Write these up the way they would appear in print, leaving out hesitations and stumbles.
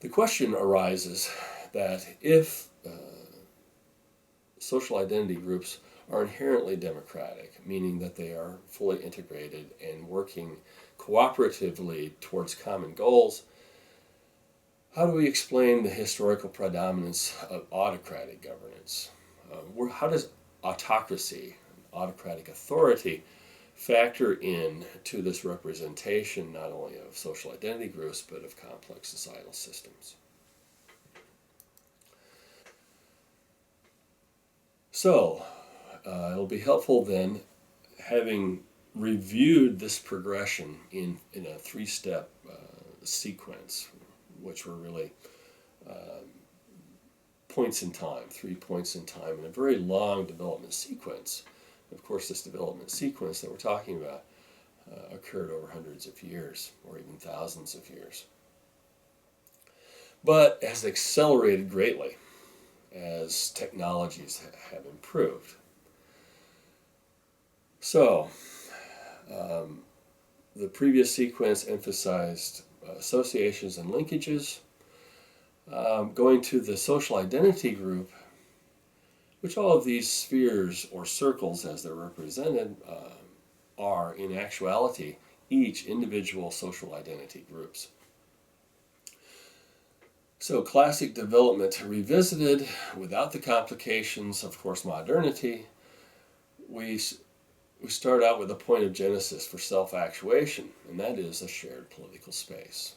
The question arises that if social identity groups are inherently democratic, meaning that they are fully integrated and working cooperatively towards common goals, how do we explain the historical predominance of autocratic governance? How does autocracy, autocratic authority, factor in to this representation not only of social identity groups but of complex societal systems? So, it'll be helpful then, having reviewed this progression in a three-step sequence, which were really points in time, 3 points in time, in a very long development sequence. Of course, this development sequence that we're talking about occurred over hundreds of years, or even thousands of years, but has accelerated greatly as technologies have improved. So, the previous sequence emphasized associations and linkages. Going to the social identity group, which all of these spheres or circles as they're represented are in actuality each individual social identity groups. So classic development revisited without the complications of course modernity. We start out with a point of genesis for self-actuation, and that is a shared political space.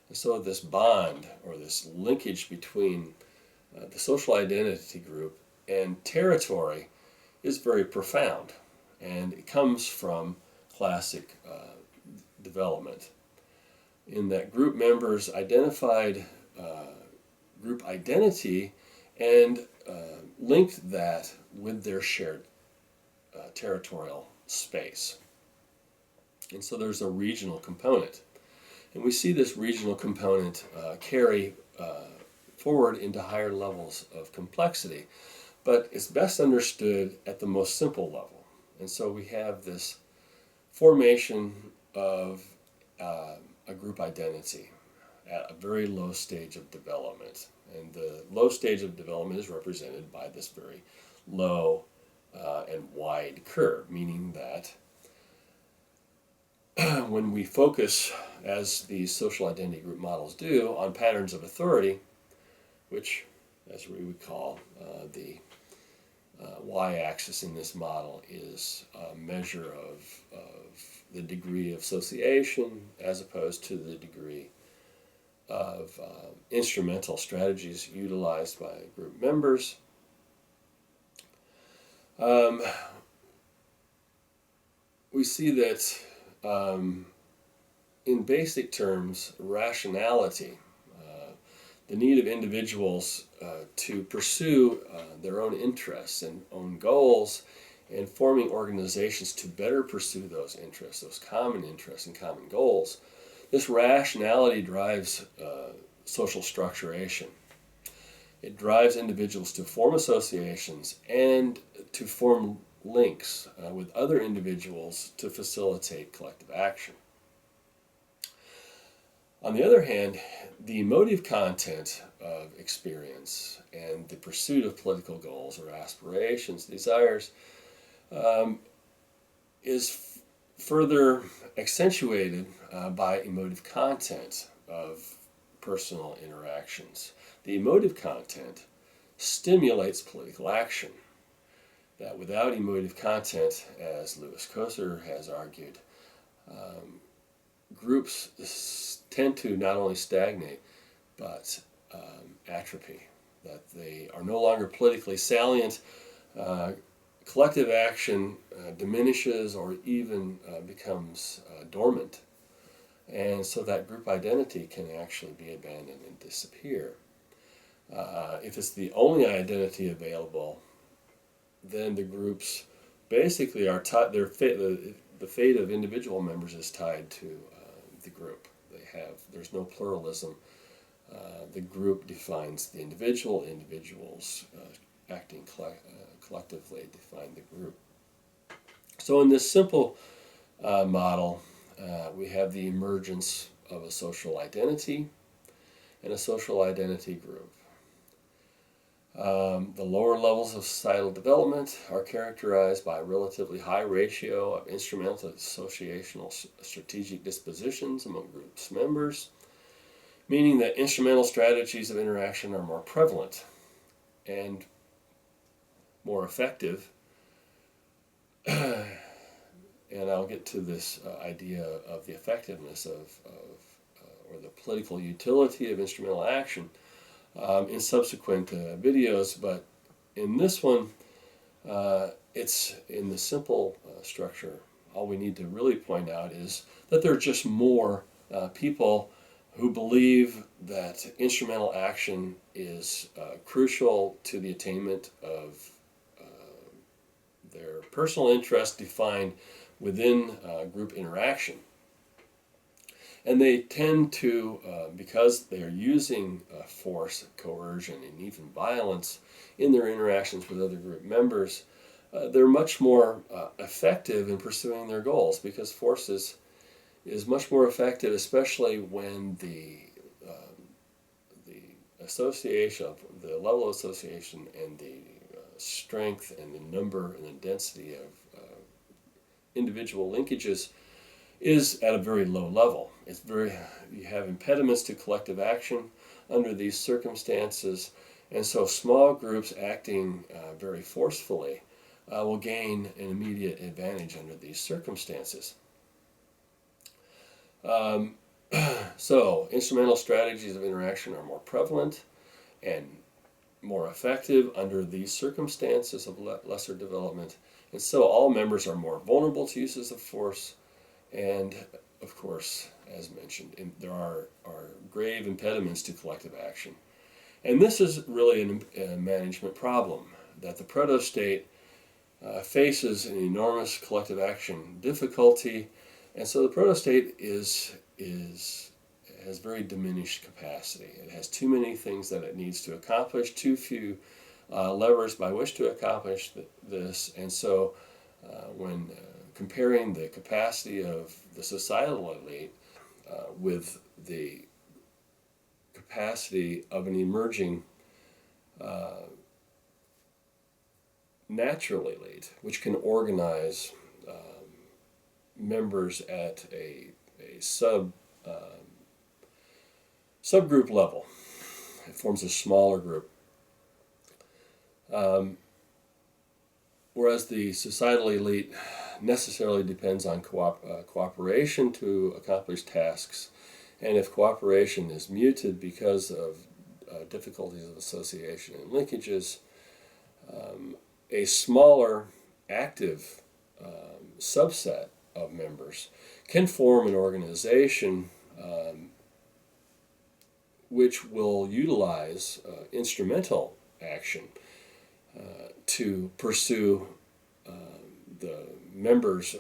And so this bond or this linkage between the social identity group and territory is very profound, and it comes from classic development, in that group members identified group identity and linked that with their shared territorial space. And so there's a regional component. And we see this regional component carry forward into higher levels of complexity, but it's best understood at the most simple level. And so we have this formation of a group identity at a very low stage of development. And the low stage of development is represented by this very low and wide curve, meaning that when we focus, as these social identity group models do, on patterns of authority, which, as we would call the y-axis in this model, is a measure of the degree of association as opposed to the degree of instrumental strategies utilized by group members. We see that in basic terms, rationality, the need of individuals to pursue their own interests and own goals, and forming organizations to better pursue those interests, those common interests and common goals. This rationality drives social structuration. It drives individuals to form associations and to form links with other individuals to facilitate collective action. On the other hand, the emotive content of experience and the pursuit of political goals or aspirations, desires, is further accentuated by emotive content of personal interactions. The emotive content stimulates political action. That without emotive content, as Lewis Kosser has argued, groups tend to not only stagnate, but atrophy, that they are no longer politically salient. Collective action diminishes or even becomes dormant. And so that group identity can actually be abandoned and disappear. If it's the only identity available, then the groups basically are tied. The fate of individual members is tied to the group. There's no pluralism. The group defines the individual. Individuals acting collectively define the group. So in this simple model, we have the emergence of a social identity. and a social identity group. The lower levels of societal development are characterized by a relatively high ratio of instrumental to associational strategic dispositions among groups members, meaning that instrumental strategies of interaction are more prevalent and more effective. And I'll get to this idea of the effectiveness or the political utility of instrumental action in subsequent videos, but in this one, it's in the simple structure. All we need to really point out is that there are just more people who believe that instrumental action is crucial to the attainment of their personal interest defined within group interaction. And they tend to, because they are using force, coercion, and even violence in their interactions with other group members, they're much more effective in pursuing their goals, because force is much more effective, especially when the association, the level of association, and the strength and the number and the density of individual linkages is at a very low level. You have impediments to collective action under these circumstances, and so small groups acting very forcefully will gain an immediate advantage under these circumstances. So instrumental strategies of interaction are more prevalent and more effective under these circumstances of lesser development, and so all members are more vulnerable to uses of force. And of course, as mentioned, there are grave impediments to collective action. And this is really a management problem, that the proto-state faces an enormous collective action difficulty, and so the proto-state has very diminished capacity. It has too many things that it needs to accomplish, too few levers by which to accomplish this, and so when comparing the capacity of the societal elite with the capacity of an emerging natural elite, which can organize members at a subgroup level. It forms a smaller group. Whereas the societal elite necessarily depends on cooperation to accomplish tasks, and if cooperation is muted because of difficulties of association and linkages, a smaller active subset of members can form an organization which will utilize instrumental action to pursue the members'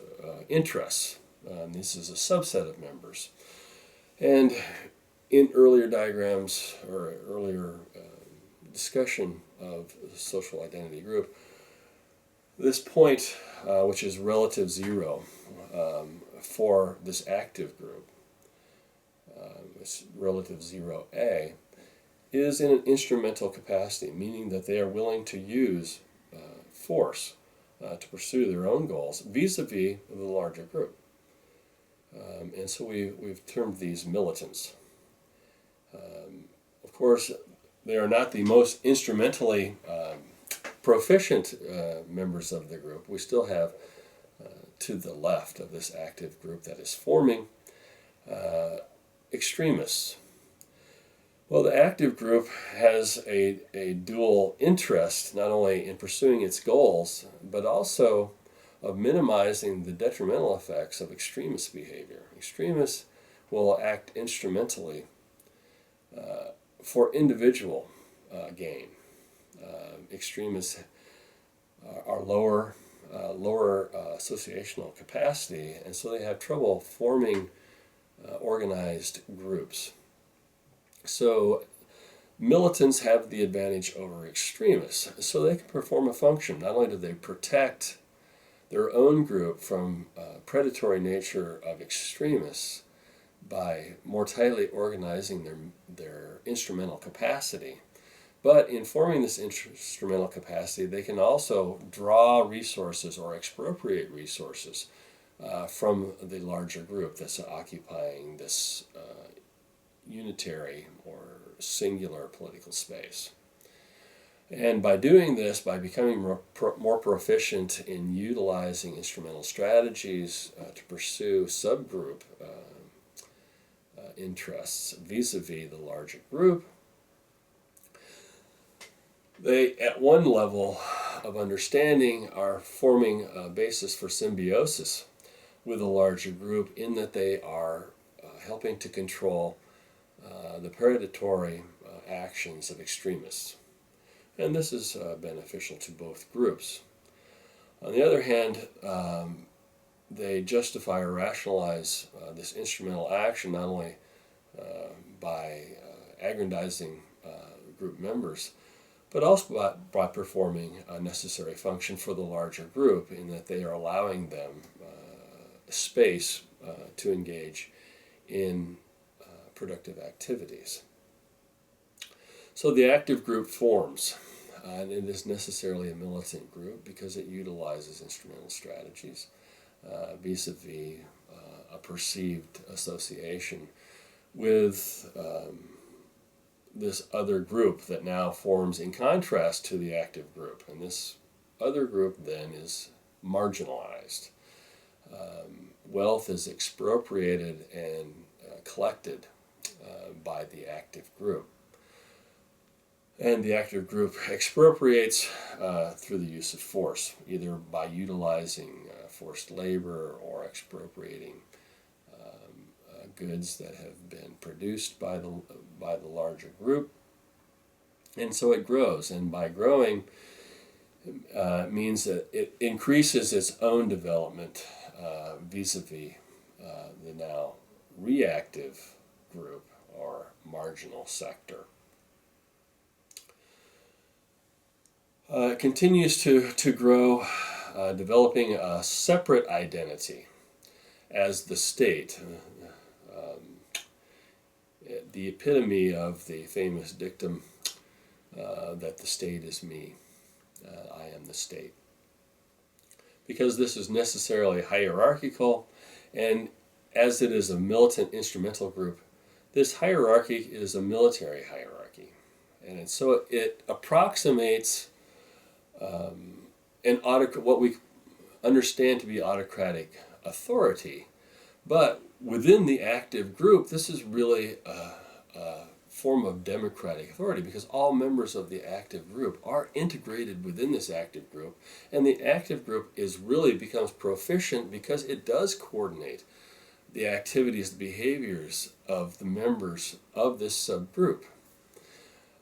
interests. This is a subset of members. And in earlier diagrams or earlier discussion of the social identity group, this point, which is relative zero for this active group, this relative zero A, is in an instrumental capacity, meaning that they are willing to use force to pursue their own goals vis-a-vis the larger group. And so we've termed these militants. Of course, they are not the most instrumentally proficient members of the group. We still have, to the left of this active group that is forming, extremists. Well, the active group has a dual interest, not only in pursuing its goals, but also of minimizing the detrimental effects of extremist behavior. Extremists will act instrumentally for individual gain. Extremists are lower associational capacity, and so they have trouble forming organized groups. So militants have the advantage over extremists, so they can perform a function. Not only do they protect their own group from predatory nature of extremists, by more tightly organizing their instrumental capacity. But in forming this instrumental capacity, they can also draw resources or expropriate resources from the larger group that's occupying this unitary or singular political space. And by doing this, by becoming more proficient in utilizing instrumental strategies to pursue subgroup interests vis-a-vis the larger group, they, at one level of understanding, are forming a basis for symbiosis with a larger group in that they are helping to control the predatory actions of extremists. And this is beneficial to both groups. On the other hand, they justify or rationalize this instrumental action not only by aggrandizing group members, but also by performing a necessary function for the larger group in that they are allowing them space to engage in productive activities. So the active group forms, and it is necessarily a militant group because it utilizes instrumental strategies vis-a-vis a perceived association with this other group that now forms in contrast to the active group. And this other group then is marginalized. Wealth is expropriated and collected by the active group. And the active group expropriates through the use of force, either by utilizing forced labor or expropriating goods that have been produced by the larger group. And so it grows, and by growing means that it increases its own development vis-a-vis the now reactive group or marginal sector. It continues to grow, developing a separate identity as the state, the epitome of the famous dictum that the state is me, I am the state. Because this is necessarily hierarchical, and as it is a militant instrumental group, this hierarchy is a military hierarchy. And so it approximates what we understand to be autocratic authority. But within the active group, this is really a form of democratic authority because all members of the active group are integrated within this active group, and the active group becomes proficient because it does coordinate the activities, the behaviors of the members of this subgroup.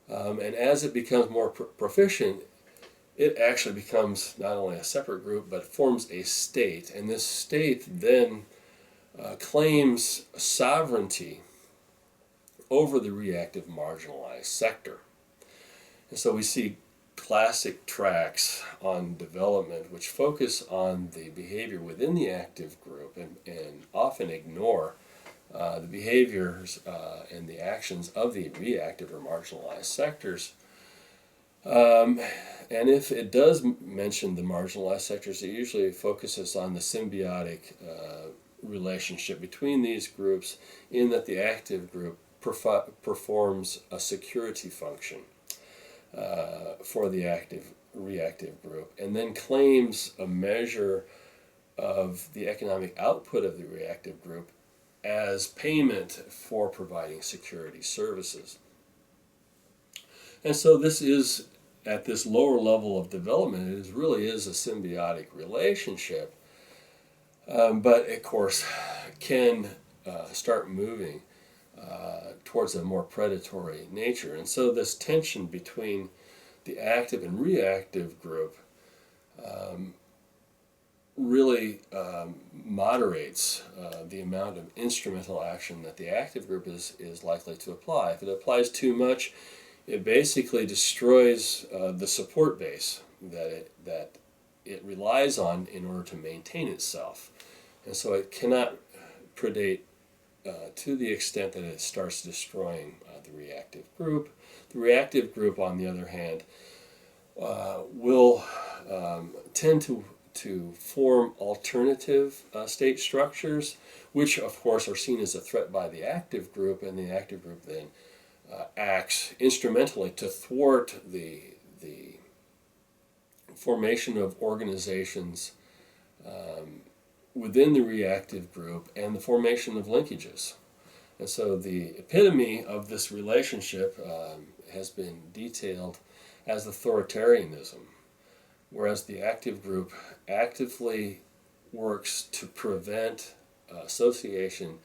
And as it becomes more proficient, it actually becomes not only a separate group, but forms a state. And this state then claims sovereignty over the reactive marginalized sector. And so we see classic tracks on development which focus on the behavior within the active group and often ignore the behaviors and the actions of the reactive or marginalized sectors. And if it does mention the marginalized sectors, it usually focuses on the symbiotic relationship between these groups in that the active group performs a security function for the reactive group and then claims a measure of the economic output of the reactive group as payment for providing security services. And so this is, at this lower level of development, it really is a symbiotic relationship, but of course can start moving towards a more predatory nature. And so this tension between the active and reactive group really moderates the amount of instrumental action that the active group is likely to apply. If it applies too much, it basically destroys the support base that it relies on in order to maintain itself. And so it cannot predate to the extent that it starts destroying the reactive group. The reactive group, on the other hand, will tend to form alternative state structures, which of course are seen as a threat by the active group, and the active group then acts instrumentally to thwart the formation of organizations within the reactive group and the formation of linkages. And so the epitome of this relationship has been detailed as authoritarianism, whereas the active group actively works to prevent association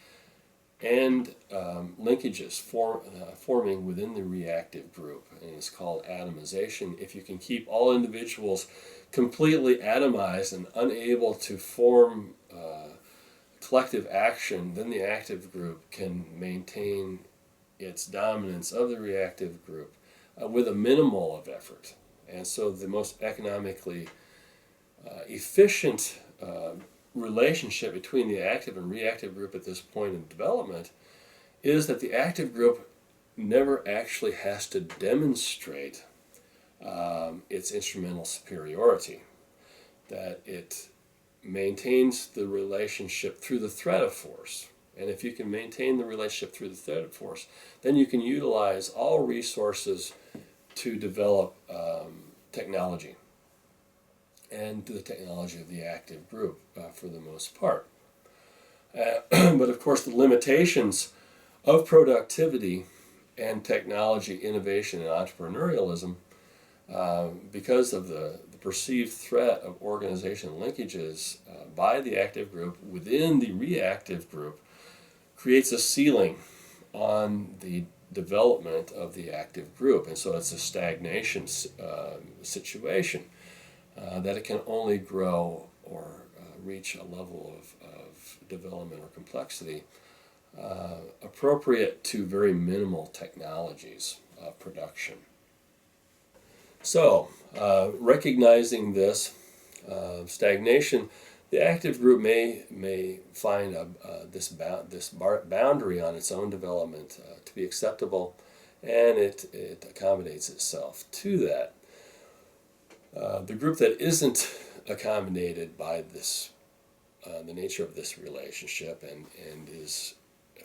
and linkages forming within the reactive group, and it's called atomization. If you can keep all individuals completely atomized and unable to form collective action, then the active group can maintain its dominance of the reactive group with a minimal of effort. And so the most economically efficient relationship between the active and reactive group at this point in development is that the active group never actually has to demonstrate its instrumental superiority, that it maintains the relationship through the threat of force. And if you can maintain the relationship through the threat of force, then you can utilize all resources to develop technology, and the technology of the active group for the most part. But of course, the limitations of productivity and technology, innovation, and entrepreneurialism, because of the perceived threat of organization linkages by the active group within the reactive group, creates a ceiling on the development of the active group. And so it's a stagnation situation. That it can only grow or reach a level of development or complexity appropriate to very minimal technologies of production. So, recognizing this stagnation, the active group may find this boundary on its own development to be acceptable, and it accommodates itself to that. The group that isn't accommodated by this, the nature of this relationship, and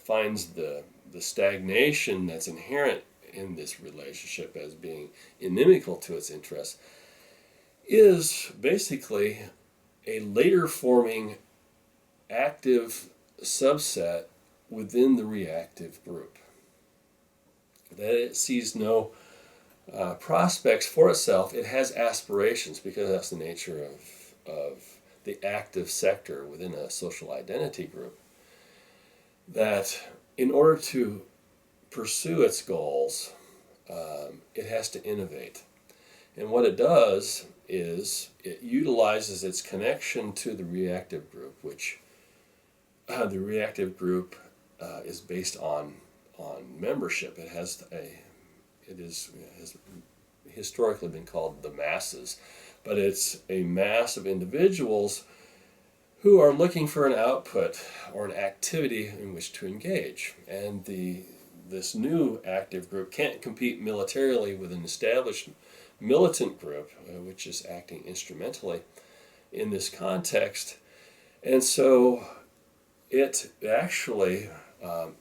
finds the stagnation that's inherent in this relationship as being inimical to its interests, is basically a later forming active subset within the reactive group. That it sees no prospects for itself. It has aspirations, because that's the nature of the active sector within a social identity group, that in order to pursue its goals, it has to innovate. And what it does is it utilizes its connection to the reactive group, which the reactive group is based on membership. It has historically been called the masses, but it's a mass of individuals who are looking for an output or an activity in which to engage. And this new active group can't compete militarily with an established militant group, which is acting instrumentally in this context. And so it actually,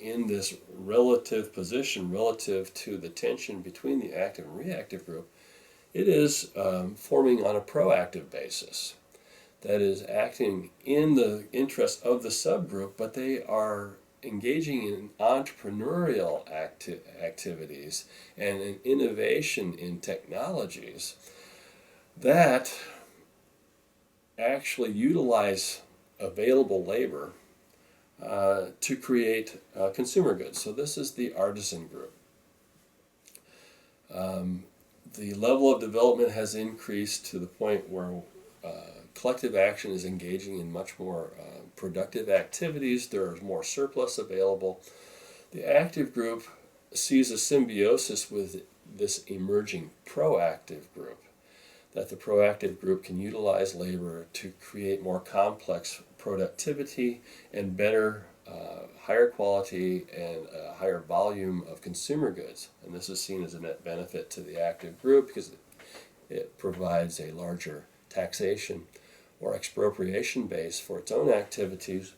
in this relative position relative to the tension between the active and reactive group, it is forming on a proactive basis. That is, acting in the interest of the subgroup, but they are engaging in entrepreneurial activities and in innovation in technologies that actually utilize available labor to create consumer goods. So this is the artisan group. The level of development has increased to the point where collective action is engaging in much more productive activities. There is more surplus available. The active group sees a symbiosis with this emerging proactive group, that the proactive group can utilize labor to create more complex productivity and better, higher quality and a higher volume of consumer goods. And this is seen as a net benefit to the active group because it provides a larger taxation or expropriation base for its own activities.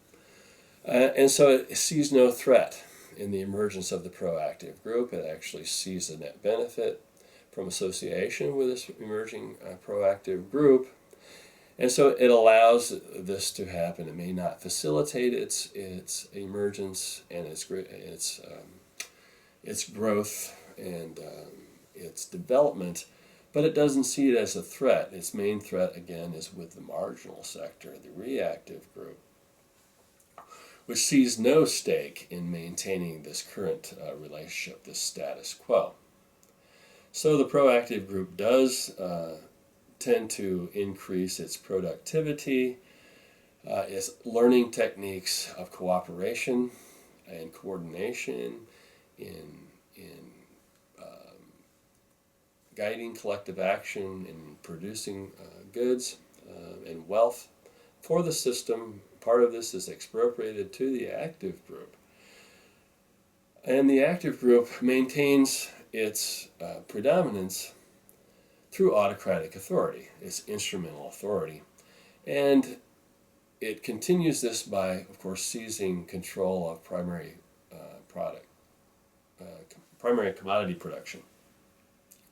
And so it sees no threat in the emergence of the proactive group. It actually sees a net benefit from association with this emerging proactive group. And so it allows this to happen. It may not facilitate its emergence and its growth and its development, but it doesn't see it as a threat. Its main threat, again, is with the marginal sector, the reactive group, which sees no stake in maintaining this current relationship, this status quo. So the proactive group does tend to increase its productivity, its learning techniques of cooperation and coordination in guiding collective action in producing goods and wealth for the system. Part of this is expropriated to the active group. And the active group maintains its predominance through autocratic authority, its instrumental authority. And it continues this by, of course, seizing control of primary commodity production.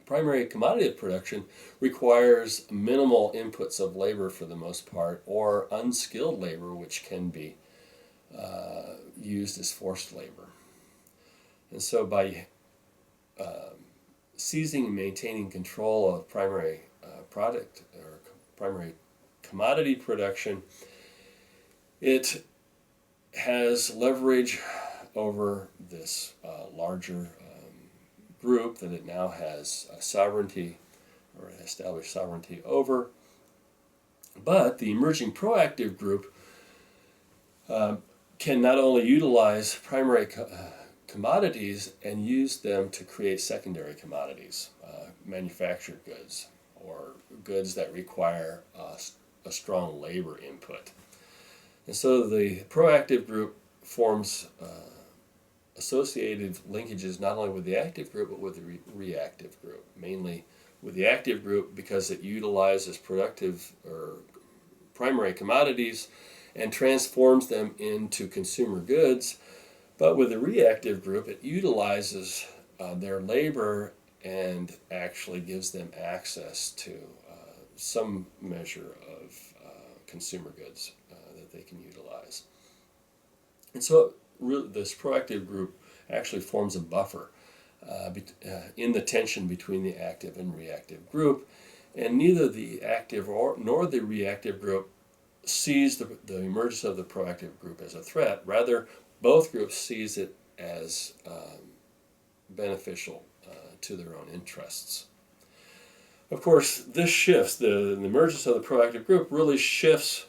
Primary commodity production requires minimal inputs of labor for the most part, or unskilled labor, which can be used as forced labor. And so by seizing and maintaining control of primary product or primary commodity production, it has leverage over this larger group that it now has sovereignty or established sovereignty over. But the emerging proactive group can not only utilize primary commodities and use them to create secondary commodities, manufactured goods, or goods that require a strong labor input. And so the proactive group forms associated linkages not only with the active group but with the reactive group, mainly with the active group because it utilizes productive or primary commodities and transforms them into consumer goods. But with the reactive group, it utilizes their labor and actually gives them access to some measure of consumer goods that they can utilize. And so this proactive group actually forms a buffer in the tension between the active and reactive group, and neither the active nor the reactive group sees the emergence of the proactive group as a threat. Rather, both groups sees it as beneficial to their own interests. Of course, this shifts, the emergence of the proactive group really shifts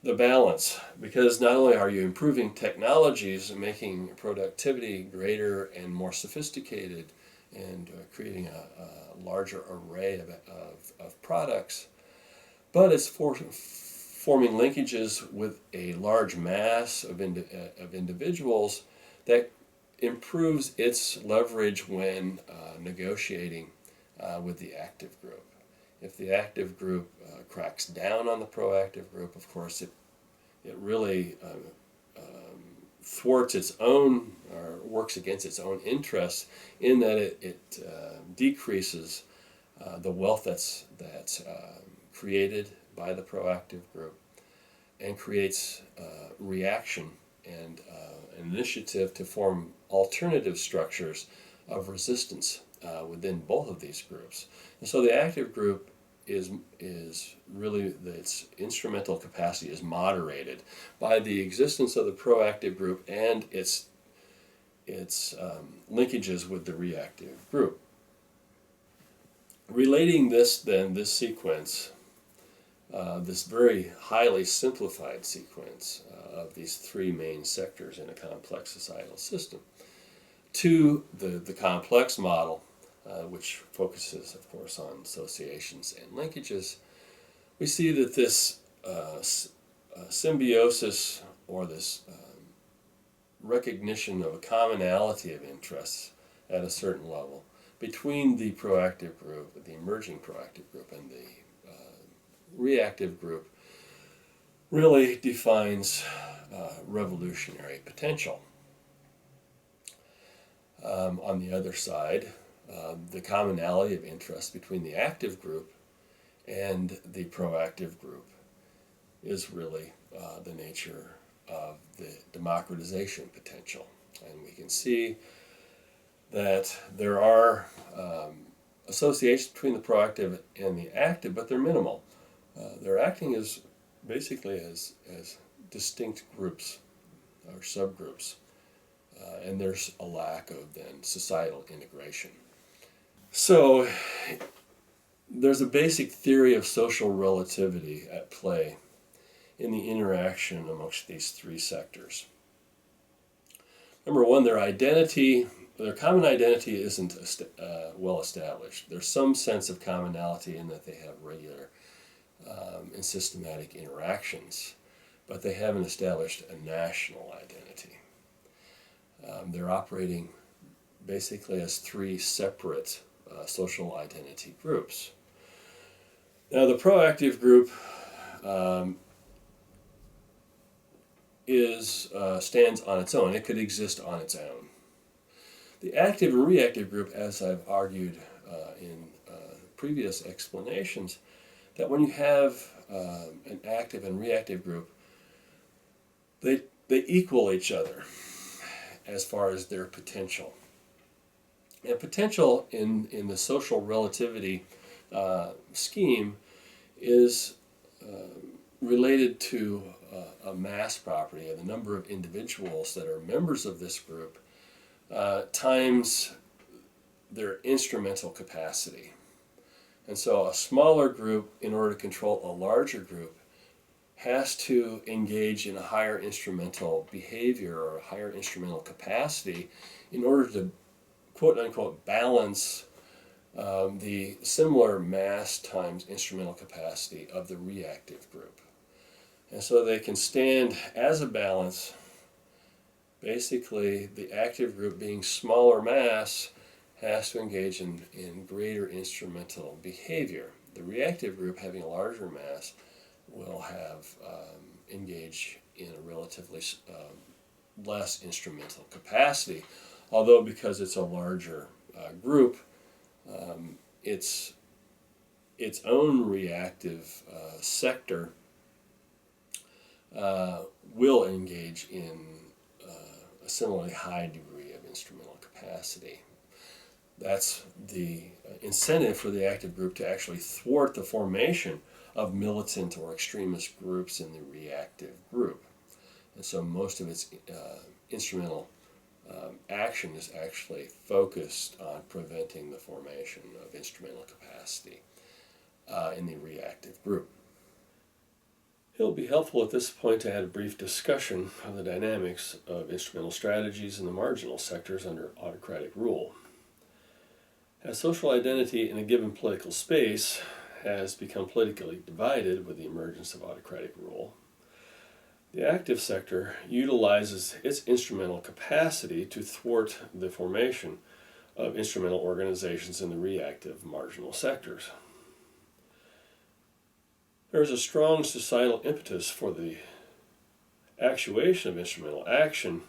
the balance, because not only are you improving technologies and making productivity greater and more sophisticated and creating a larger array of products, but it's forming linkages with a large mass of individuals that improves its leverage when negotiating with the active group. If the active group cracks down on the proactive group, of course, it really thwarts its own or works against its own interests in that it decreases the wealth that's created by the proactive group and creates reaction and an initiative to form alternative structures of resistance within both of these groups. And so the active group is really, its instrumental capacity is moderated by the existence of the proactive group and its linkages with the reactive group. Relating this sequence, this very highly simplified sequence of these three main sectors in a complex societal system, to the complex model, which focuses, of course, on associations and linkages, we see that this symbiosis or this recognition of a commonality of interests at a certain level between the proactive group, the emerging proactive group, and the reactive group really defines revolutionary potential. On the other side, the commonality of interest between the active group and the proactive group is really the nature of the democratization potential. And we can see that there are associations between the proactive and the active, but they're minimal. They're acting as basically as distinct groups or subgroups, and there's a lack of then societal integration. So there's a basic theory of social relativity at play in the interaction amongst these three sectors. Number one, their common identity isn't well established. There's some sense of commonality in that they have regular and systematic interactions, but they haven't established a national identity. They're operating basically as three separate social identity groups. Now, the proactive group stands on its own. It could exist on its own. The active and reactive group, as I've argued in previous explanations, that when you have an active and reactive group, they equal each other as far as their potential. And potential in the social relativity scheme is related to a mass property, and the number of individuals that are members of this group times their instrumental capacity. And so a smaller group, in order to control a larger group, has to engage in a higher instrumental behavior or a higher instrumental capacity in order to quote-unquote balance the similar mass times instrumental capacity of the reactive group. And so they can stand as a balance. Basically, the active group, being smaller mass, has to engage in greater instrumental behavior. The reactive group, having a larger mass, will have engage in a relatively less instrumental capacity. Although, because it's a larger group, its own reactive sector will engage in a similarly high degree of instrumental capacity. That's the incentive for the active group to actually thwart the formation of militant or extremist groups in the reactive group. And so most of its instrumental action is actually focused on preventing the formation of instrumental capacity in the reactive group. It will be helpful at this point to add a brief discussion of the dynamics of instrumental strategies in the marginal sectors under autocratic rule. As social identity in a given political space has become politically divided with the emergence of autocratic rule, the active sector utilizes its instrumental capacity to thwart the formation of instrumental organizations in the reactive marginal sectors. There is a strong societal impetus for the actuation of instrumental action,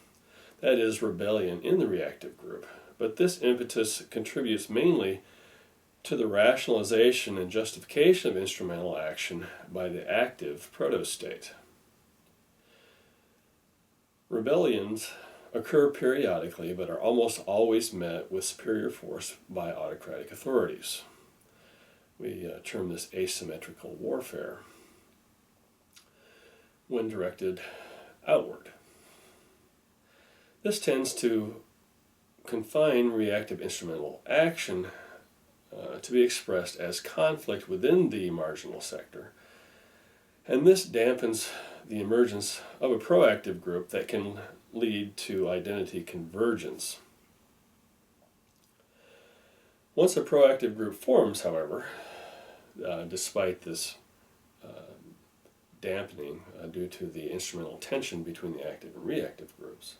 that is, rebellion in the reactive group, but this impetus contributes mainly to the rationalization and justification of instrumental action by the active protostate. Rebellions occur periodically, but are almost always met with superior force by autocratic authorities. We term this asymmetrical warfare when directed outward. This tends to confine reactive instrumental action to be expressed as conflict within the marginal sector, and this dampens the emergence of a proactive group that can lead to identity convergence. Once a proactive group forms, however, despite this dampening due to the instrumental tension between the active and reactive groups,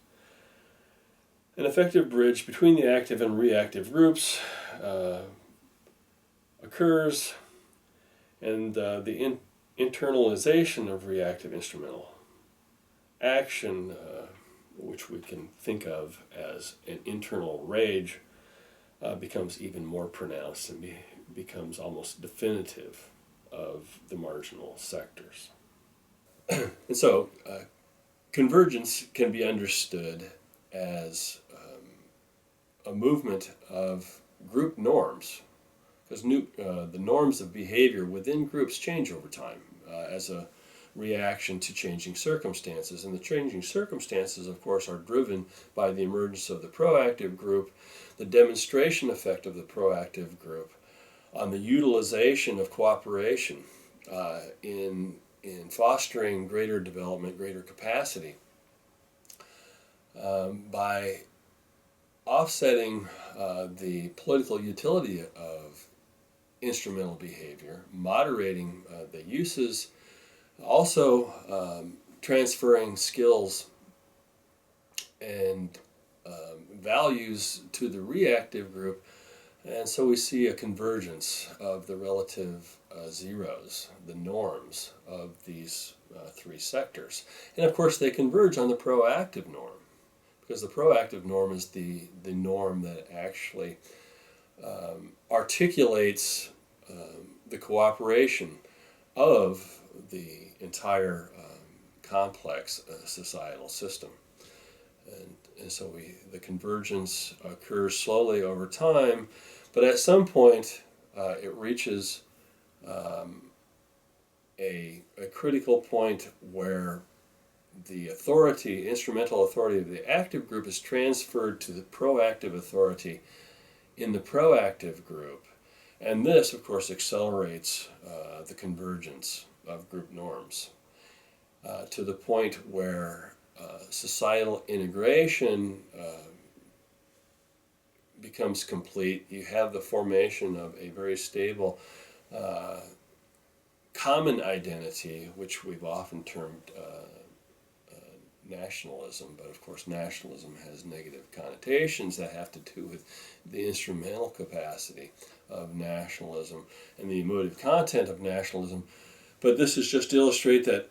An effective bridge between the active and reactive groups occurs, and the internalization of reactive instrumental action, which we can think of as an internal rage, becomes even more pronounced and becomes almost definitive of the marginal sectors. And so, convergence can be understood as a movement of group norms, because the norms of behavior within groups change over time as a reaction to changing circumstances. And the changing circumstances, of course, are driven by the emergence of the proactive group, the demonstration effect of the proactive group on the utilization of cooperation in fostering greater development, greater capacity, by offsetting the political utility of instrumental behavior, moderating the uses, also transferring skills and values to the reactive group. And so we see a convergence of the relative zeros, the norms of these three sectors. And of course they converge on the proactive norm, because the proactive norm is the norm that actually articulates the cooperation of the entire complex societal system. And so the convergence occurs slowly over time, but at some point it reaches a critical point where the authority, instrumental authority of the active group is transferred to the proactive authority in the proactive group. And this, of course, accelerates the convergence of group norms to the point where societal integration becomes complete. You have the formation of a very stable common identity, which we've often termed nationalism, but of course nationalism has negative connotations that have to do with the instrumental capacity of nationalism and the emotive content of nationalism. But this is just to illustrate that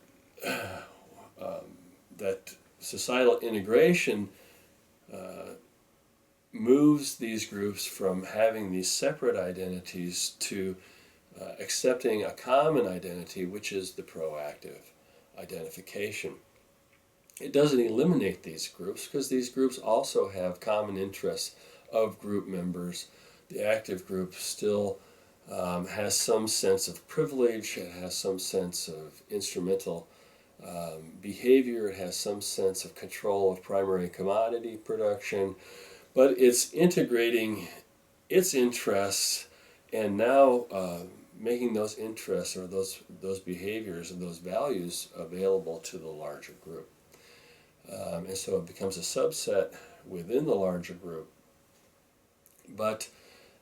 that societal integration moves these groups from having these separate identities to accepting a common identity, which is the proactive identification. It doesn't eliminate these groups, because these groups also have common interests of group members. The active group still has some sense of privilege, it has some sense of instrumental behavior, it has some sense of control of primary commodity production, but it's integrating its interests and now making those interests or those behaviors and those values available to the larger group. And so it becomes a subset within the larger group, but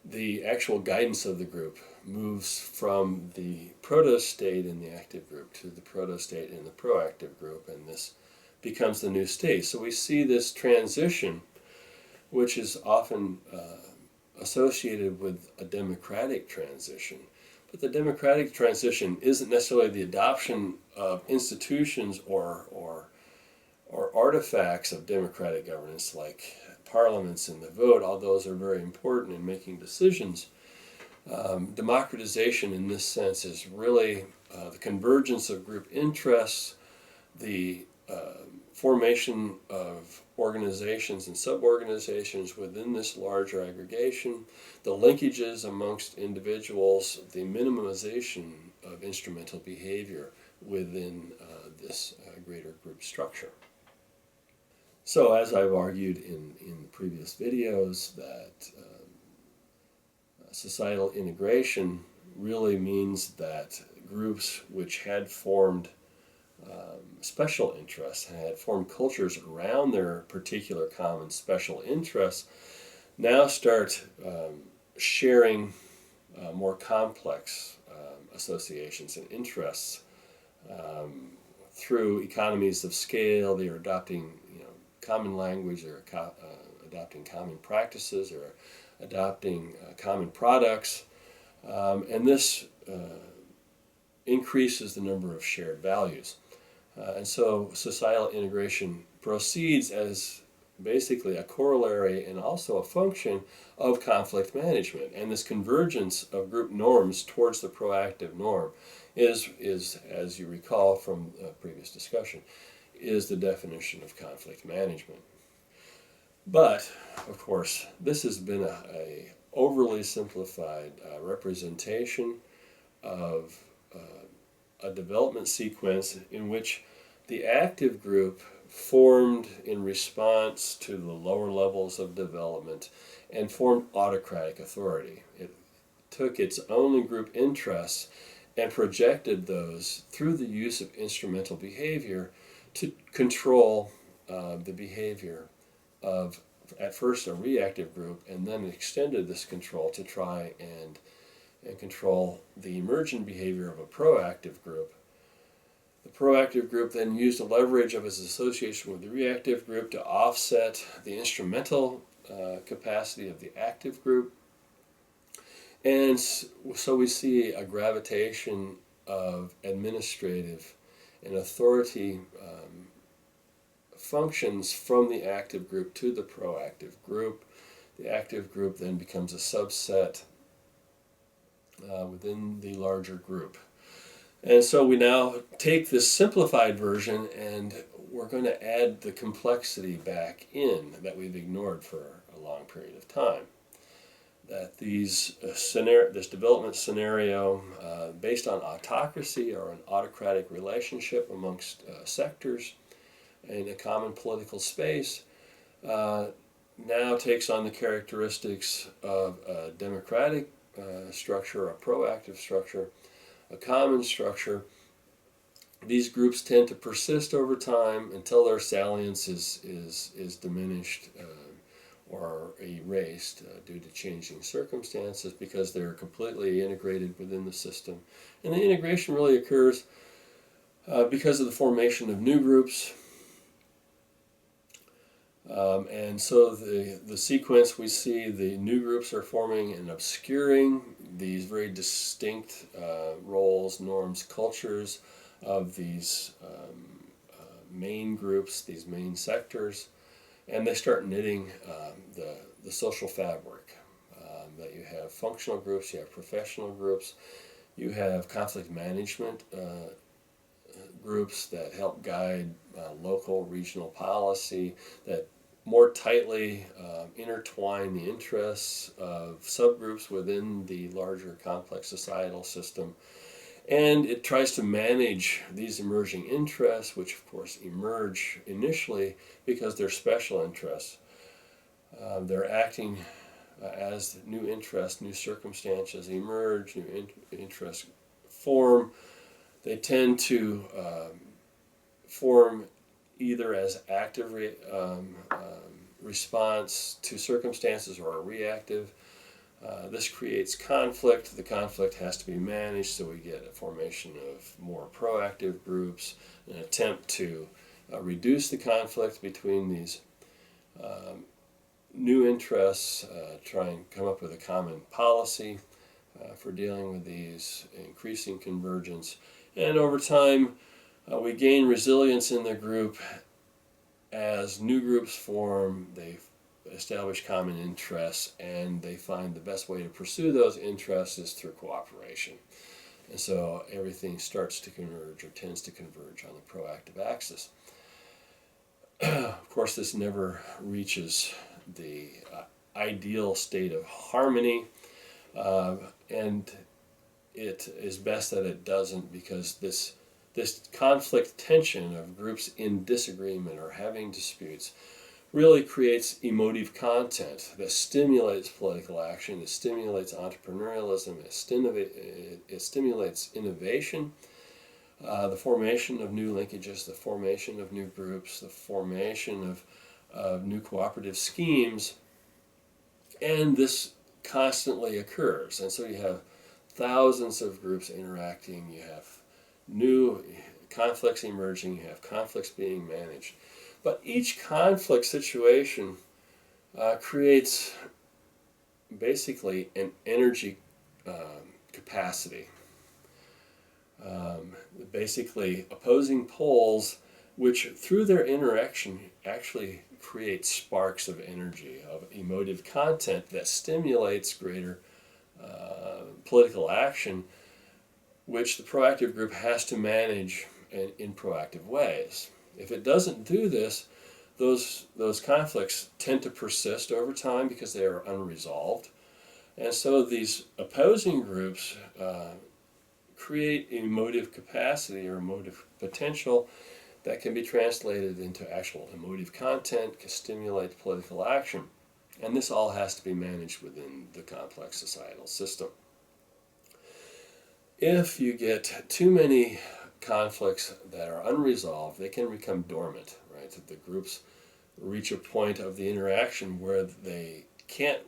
the actual guidance of the group moves from the proto-state in the active group to the proto-state in the proactive group, and this becomes the new state. So we see this transition, which is often associated with a democratic transition. But the democratic transition isn't necessarily the adoption of institutions or artifacts of democratic governance like parliaments and the vote. All those are very important in making decisions. Democratization in this sense is really the convergence of group interests, the formation of organizations and sub-organizations within this larger aggregation, the linkages amongst individuals, the minimization of instrumental behavior within this greater group structure. So, as I've argued in previous videos, that societal integration really means that groups which had formed special interests, had formed cultures around their particular common special interests, now start sharing more complex associations and interests through economies of scale. They are adopting common language, they're adopting common practices or adopting common products. And this increases the number of shared values. And so societal integration proceeds as basically a corollary and also a function of conflict management. And this convergence of group norms towards the proactive norm is as you recall from a previous discussion, is the definition of conflict management. But, of course, this has been a overly simplified representation of a development sequence in which the active group formed in response to the lower levels of development and formed autocratic authority. It took its own group interests and projected those through the use of instrumental behavior to control the behavior of, at first, a reactive group, and then extended this control to try and control the emergent behavior of a proactive group. The proactive group then used the leverage of its association with the reactive group to offset the instrumental capacity of the active group. And so we see a gravitation of administrative and authority functions from the active group to the proactive group. The active group then becomes a subset within the larger group. And so we now take this simplified version and we're going to add the complexity back in that we've ignored for a long period of time. That this development scenario based on autocracy or an autocratic relationship amongst sectors in a common political space now takes on the characteristics of a democratic structure, a proactive structure, a common structure. These groups tend to persist over time until their salience is diminished or erased due to changing circumstances because they're completely integrated within the system. And the integration really occurs because of the formation of new groups. And so the sequence we see, the new groups are forming and obscuring these very distinct roles, norms, cultures of these main groups, these main sectors, and they start knitting the social fabric. That you have functional groups, you have professional groups, you have conflict management groups that help guide local, regional policy, that more tightly intertwine the interests of subgroups within the larger complex societal system. And it tries to manage these emerging interests, which of course emerge initially because they're special interests. They're acting as new interests, new circumstances emerge, new interests form. They tend to form either as active response to circumstances or a reactive. This creates conflict. The conflict has to be managed, so we get a formation of more proactive groups, an attempt to reduce the conflict between these new interests, try and come up with a common policy for dealing with these, increasing convergence. And over time, we gain resilience in the group as new groups form, they establish common interests, and they find the best way to pursue those interests is through cooperation. And so everything starts to converge or tends to converge on the proactive axis. Of course, this never reaches the ideal state of harmony, and it is best that it doesn't, because this conflict tension of groups in disagreement or having disputes really creates emotive content that stimulates political action, it stimulates entrepreneurialism, it stimulates innovation, the formation of new linkages, the formation of new groups, the formation of new cooperative schemes, and this constantly occurs. And so you have thousands of groups interacting, you have new conflicts emerging, you have conflicts being managed. But each conflict situation creates basically an energy capacity. Basically opposing poles which through their interaction actually create sparks of energy, of emotive content that stimulates greater political action, which the proactive group has to manage in proactive ways. If it doesn't do this, those conflicts tend to persist over time because they are unresolved. And so these opposing groups create emotive capacity or emotive potential that can be translated into actual emotive content, can stimulate political action. And this all has to be managed within the complex societal system. If you get too many conflicts that are unresolved, they can become dormant, right? The groups reach a point of the interaction where they can't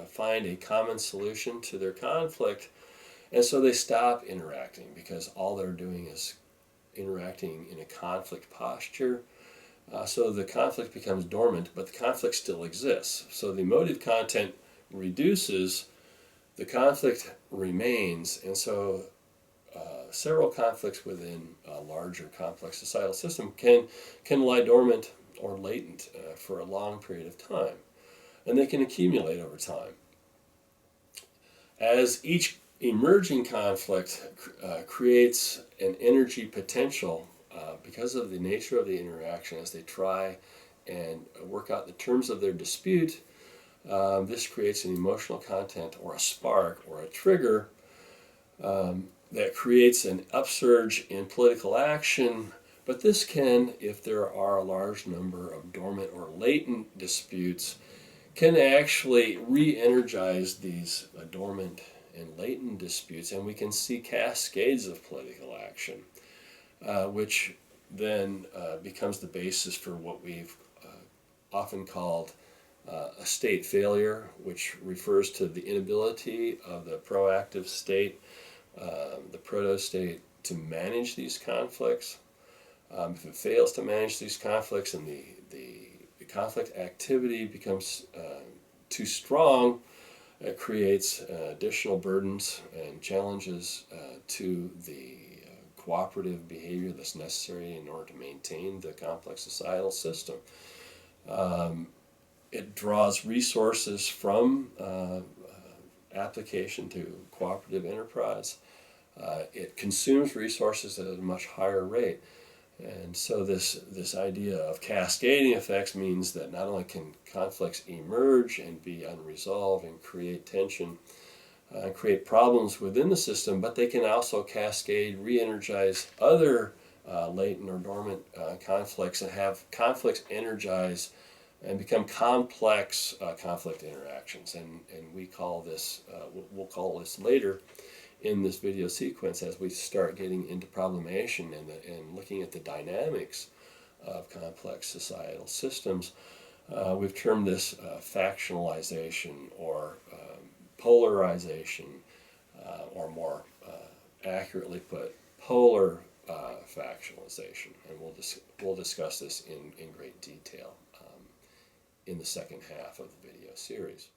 find a common solution to their conflict, and so they stop interacting because all they're doing is interacting in a conflict posture. So the conflict becomes dormant, but the conflict still exists. So the emotive content reduces, the conflict remains, and so several conflicts within a larger complex societal system can lie dormant or latent for a long period of time, and they can accumulate over time. As each emerging conflict creates an energy potential because of the nature of the interaction, as they try and work out the terms of their dispute, this creates an emotional content or a spark or a trigger that creates an upsurge in political action. But this can, if there are a large number of dormant or latent disputes, can actually re-energize these dormant and latent disputes, and we can see cascades of political action, which then becomes the basis for what we've often called a state failure, which refers to the inability of the proactive state, the proto-state, to manage these conflicts. If it fails to manage these conflicts and the conflict activity becomes too strong, it creates additional burdens and challenges to the cooperative behavior that's necessary in order to maintain the complex societal system. It draws resources from application to cooperative enterprise. It consumes resources at a much higher rate. And so this idea of cascading effects means that not only can conflicts emerge and be unresolved and create tension and create problems within the system, but they can also cascade, re-energize other latent or dormant conflicts and have conflicts energize and become complex conflict interactions. And we call this, we'll call this later in this video sequence as we start getting into problemation and looking at the dynamics of complex societal systems. We've termed this factionalization or polarization, or more accurately put, polar factionalization. And we'll discuss this in great detail in the second half of the video series.